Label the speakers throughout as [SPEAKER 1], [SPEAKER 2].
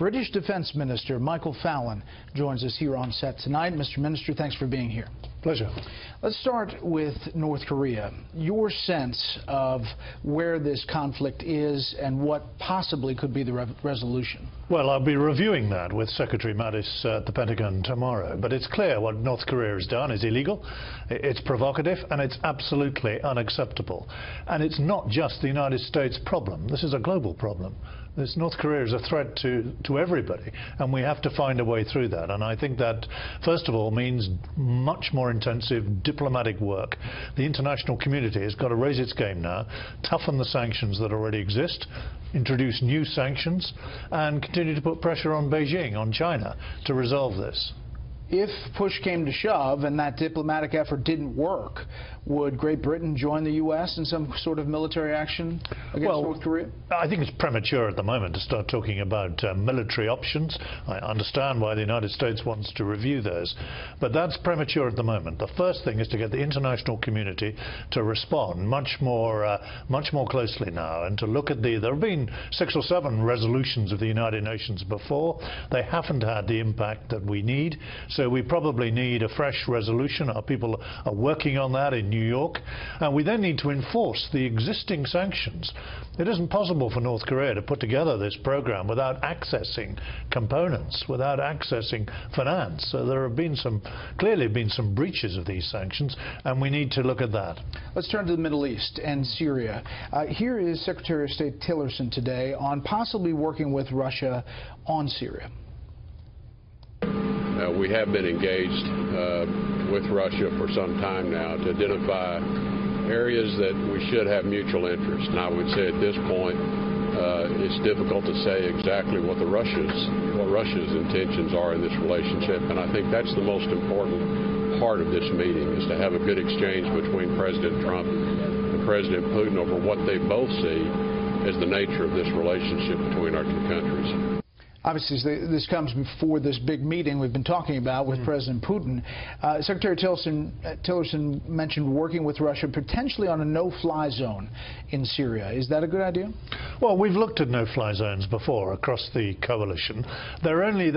[SPEAKER 1] British Defense Minister Michael Fallon joins us here on set tonight. Mr. Minister, thanks for being here.
[SPEAKER 2] Pleasure.
[SPEAKER 1] Let's start with North Korea. Your sense of where this conflict is and what possibly could be the resolution.
[SPEAKER 2] Well, I'll be reviewing that with Secretary Mattis at the Pentagon tomorrow. But it's clear what North Korea has done is illegal, it's provocative, and it's absolutely unacceptable. And it's not just the United States problem. This is a global problem. This North Korea is a threat to everybody, and we have to find a way through that. And I think that, first of all, means much more intensive diplomatic work. The international community has got to raise its game now, toughen the sanctions that already exist, introduce new sanctions, and continue to put pressure on Beijing, on China, to resolve this.
[SPEAKER 1] If push came to shove and that diplomatic effort didn't work, would Great Britain join the U.S. in some sort of military action against North Korea?
[SPEAKER 2] I think it's premature at the moment to start talking about military options. I understand why the United States wants to review those, but that's premature at the moment. The first thing is to get the international community to respond much more closely now, and to look at there have been 6 or 7 resolutions of the United Nations before. They haven't had the impact that we need. So we probably need a fresh resolution. Our people are working on that in New York. And we then need to enforce the existing sanctions. It isn't possible for North Korea to put together this program without accessing components, without accessing finance. So there have been clearly been some breaches of these sanctions, and we need to look at that.
[SPEAKER 1] Let's turn to the Middle East and Syria. Here is Secretary of State Tillerson today on possibly working with Russia on Syria.
[SPEAKER 3] We have been engaged with Russia for some time now to identify areas that we should have mutual interest. And I would say at this point, it's difficult to say exactly what Russia's intentions are in this relationship. And I think that's the most important part of this meeting, is to have a good exchange between President Trump and President Putin over what they both see as the nature of this relationship between our two countries.
[SPEAKER 1] Obviously, this comes before this big meeting we've been talking about with President Putin. Secretary Tillerson mentioned working with Russia potentially on a no-fly zone in Syria. Is that a good idea?
[SPEAKER 2] Well, we've looked at no-fly zones before across the coalition. They're only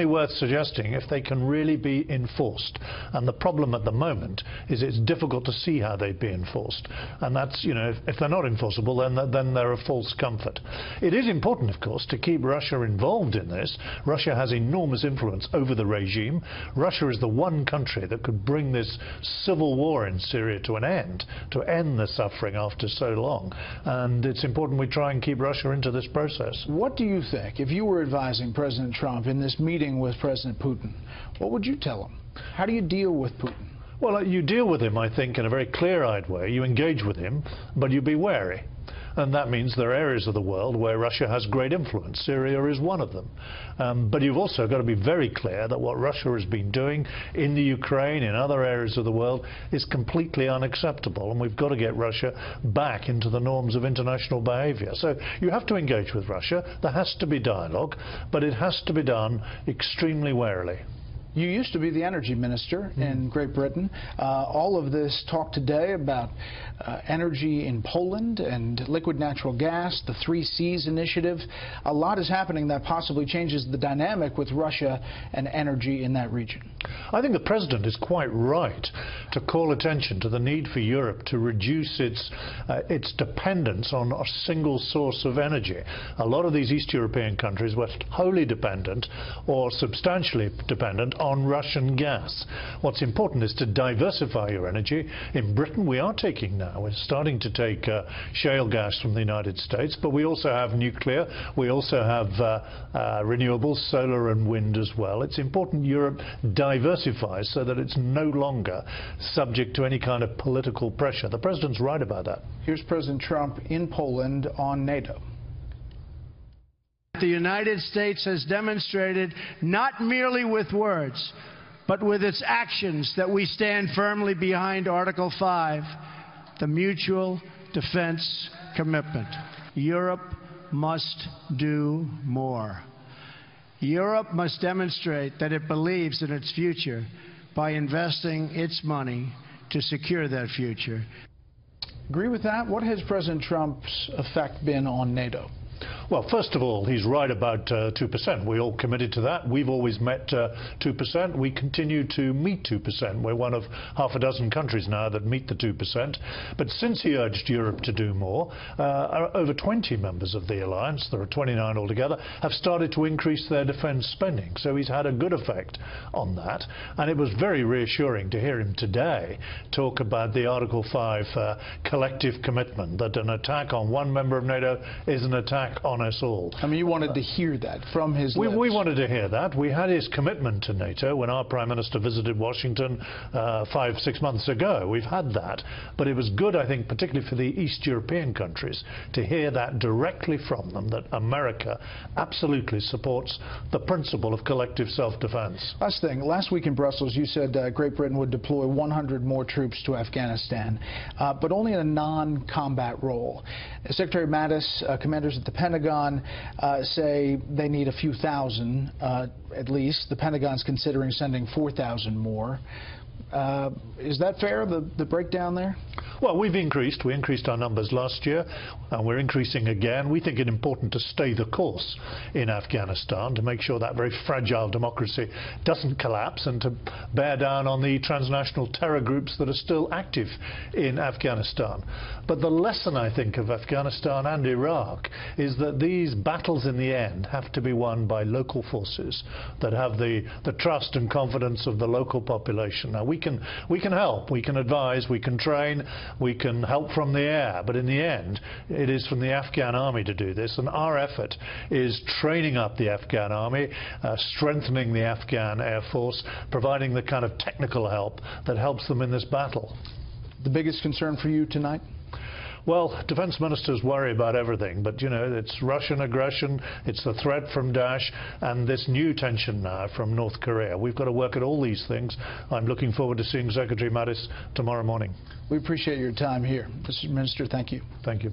[SPEAKER 2] worth suggesting if they can really be enforced. And the problem at the moment is it's difficult to see how they'd be enforced. And that's, if they're not enforceable, then they're a false comfort. It is important, of course, to keep Russia involved in this. Russia has enormous influence over the regime. Russia is the one country that could bring this civil war in Syria to an end, to end the suffering after so long. And it's important we try and keep Russia into this process.
[SPEAKER 1] What do you think, if you were advising President Trump in this meeting with President Putin, what would you tell him? How do you deal with Putin?
[SPEAKER 2] Well, you deal with him, I think, in a very clear-eyed way. You engage with him, but you be wary. And that means there are areas of the world where Russia has great influence. Syria is one of them. But you've also got to be very clear that what Russia has been doing in the Ukraine, in other areas of the world, is completely unacceptable. And we've got to get Russia back into the norms of international behavior. So you have to engage with Russia. There has to be dialogue, but it has to be done extremely warily.
[SPEAKER 1] You used to be the energy minister in Great Britain. All of this talk today about energy in Poland and liquid natural gas, the 3 Cs initiative. A lot is happening that possibly changes the dynamic with Russia and energy in that region.
[SPEAKER 2] I think the President is quite right to call attention to the need for Europe to reduce its dependence on a single source of energy. A lot of these East European countries were wholly dependent or substantially dependent on Russian gas. What's important is to diversify your energy. In Britain, we are taking now. We're starting to take shale gas from the United States, but we also have nuclear. We also have renewables, solar and wind as well. It's important Europe diversifies so that it's no longer subject to any kind of political pressure. The President's right about that.
[SPEAKER 1] Here's President Trump in Poland on NATO.
[SPEAKER 4] The United States has demonstrated, not merely with words, but with its actions, that we stand firmly behind Article 5, the mutual defense commitment. Europe must do more. Europe must demonstrate that it believes in its future by investing its money to secure that future.
[SPEAKER 1] Agree with that? What has President Trump's effect been on NATO?
[SPEAKER 2] Well, first of all, he's right about 2%. We all committed to that. We've always met 2%. We continue to meet 2%. We're one of half a dozen countries now that meet the 2%. But since he urged Europe to do more, over 20 members of the alliance, there are 29 altogether, have started to increase their defence spending. So he's had a good effect on that. And it was very reassuring to hear him today talk about the Article 5 collective commitment, that an attack on one member of NATO is an attack on us all.
[SPEAKER 1] I mean, you wanted to hear that from his lips.
[SPEAKER 2] We wanted to hear that. We had his commitment to NATO when our Prime Minister visited Washington 5-6 months ago. We've had that. But it was good, I think, particularly for the East European countries, to hear that directly from them, that America absolutely supports the principle of collective self-defense.
[SPEAKER 1] Last thing, last week in Brussels, you said Great Britain would deploy 100 more troops to Afghanistan, but only in a non-combat role. Secretary Mattis, commanders at the Pentagon say they need a few thousand, at least. The Pentagon's considering sending 4,000 more. Is that fair, the breakdown there?
[SPEAKER 2] Well, we increased our numbers last year, and we're increasing again. We think it important to stay the course in Afghanistan, to make sure that very fragile democracy doesn't collapse, and to bear down on the transnational terror groups that are still active in Afghanistan. But the lesson, I think, of Afghanistan and Iraq is that these battles in the end have to be won by local forces that have the trust and confidence of the local population. Now, we can help, we can advise, we can train, we can help from the air, but in the end it is from the Afghan army to do this, and our effort is training up the Afghan army, strengthening the Afghan Air Force, providing the kind of technical help that helps them in this battle.
[SPEAKER 1] The biggest concern for you tonight?
[SPEAKER 2] Well, defence ministers worry about everything, but, you know, it's Russian aggression, it's the threat from Daesh, and this new tension now from North Korea. We've got to work at all these things. I'm looking forward to seeing Secretary Mattis tomorrow morning.
[SPEAKER 1] We appreciate your time here. Mr. Minister, thank you.
[SPEAKER 2] Thank you.